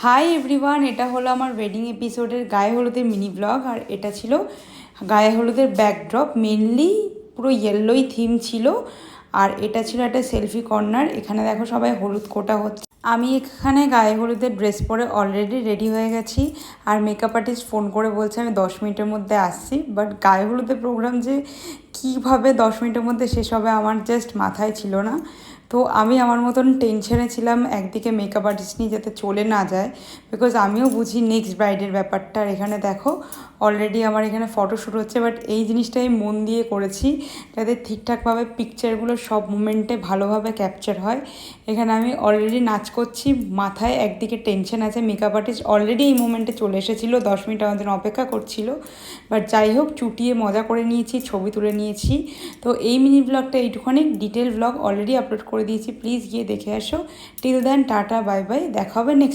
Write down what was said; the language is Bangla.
হাই এভরিওয়ান, এটা হলো আমার ওয়েডিং এপিসোডের গায়ে হলুদের মিনি ব্লগ। আর এটা ছিল গায়ে হলুদের ব্যাকড্রপ, মেনলি পুরো ইয়েলোই থিম ছিল। আর এটা ছিল একটা সেলফি কর্নার। এখানে দেখো সবাই হলুদ কোটা হচ্ছে। আমি এখানে গায়ে হলুদের ড্রেস পরে অলরেডি রেডি হয়ে গেছি। আর মেকআপ আর্টিস্ট ফোন করে বলছে আমি 10 মিনিটের মধ্যে আসছি। বাট গায়ে হলুদের প্রোগ্রাম যে কীভাবে 10 মিনিটের মধ্যে শেষ হবে আমার জাস্ট মাথায় ছিল না। তো আমি আমার মতন টেনশনে ছিলাম একদিকে মেকআপ আর্টিস্ট নিয়ে যাতে চলে না যায়, বিকজ আমিও বুঝি নেক্সট ব্রাইডের ব্যাপারটা। আর এখানে দেখো অলরেডি আমার এখানে ফটোশ্যুট হচ্ছে, বাট এই জিনিসটাই মন দিয়ে করেছি যাতে ঠিকঠাকভাবে পিকচারগুলো সব মুমেন্টে ভালোভাবে ক্যাপচার হয়। এখানে আমি অলরেডি নাচ করছি, মাথায় একদিকে টেনশন আছে। মেকআপ আর্টিস্ট অলরেডি এই মুমেন্টে চলে এসেছিলো, 10 মিনিট আমার জন্য অপেক্ষা করছিল। বাট যাই হোক, চুটিয়ে মজা করে নিয়েছি, ছবি তুলে নিয়েছি। তো এই মিনি ব্লগটা এইটুখানি, ডিটেল ব্লগ অলরেডি আপলোড করে দিয়েছি, প্লিজ গিয়ে দেখে আসো। Till then tata, bye bye, দেখা হবে নেক্সট।